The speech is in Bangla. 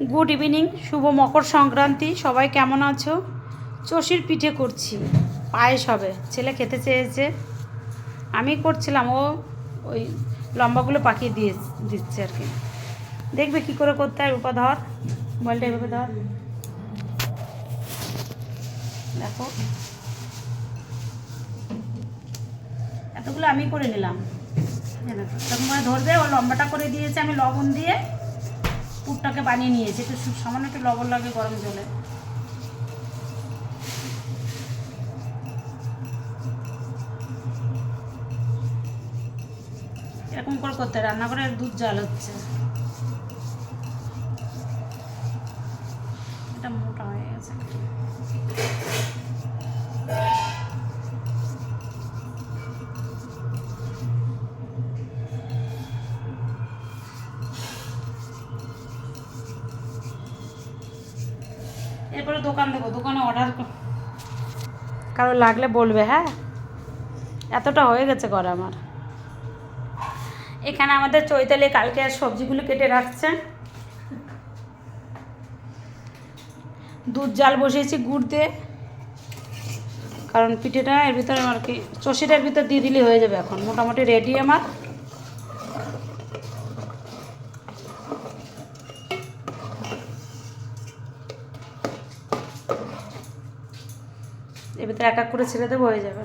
গুড ইভিনিং, শুভ মকর সংক্রান্তি। সবাই কেমন আছো? চষির পিঠে করছি, পায়েস হবে। ছেলে খেতে চেয়েছে, আমি করছিলাম, ও ওই লম্বাগুলো পাকিয়ে দিচ্ছে আর কি। দেখবে কি করে করতে হয়। রূপা ধর, মোবাইলটা এভাবে ধর, দেখো এতগুলো আমি করে নিলাম। তখন মানে ধরবে, ও লম্বাটা করে দিয়েছে, আমি লবণ দিয়ে পুরটাকে বানিয়ে নিয়েছি। একটু সামান্য একটু লবণ লাগে গরম জলে। এরকম করে করতে হয়। রান্নাঘরে দুধ জাল হচ্ছে, এটা মোটা হয়ে গেছে। এরপরে দোকান দেবো, দোকানে অর্ডার কারো লাগলে বলবে। হ্যাঁ, এতটা হয়ে গেছে করা আমার। এখানে আমাদের চৈতালি কালকে আর সবজিগুলো কেটে রাখছে। দুধ জাল বসিয়েছি গুড় দিয়ে, কারণ পিঠেটা এর ভিতরে আর কি চষিটার ভিতর দিয়ে দিলে হয়ে যাবে। এখন মোটামুটি রেডি আমার। এর ভিতরে এক এক করে ছেড়ে দেবো, হয়ে যাবে।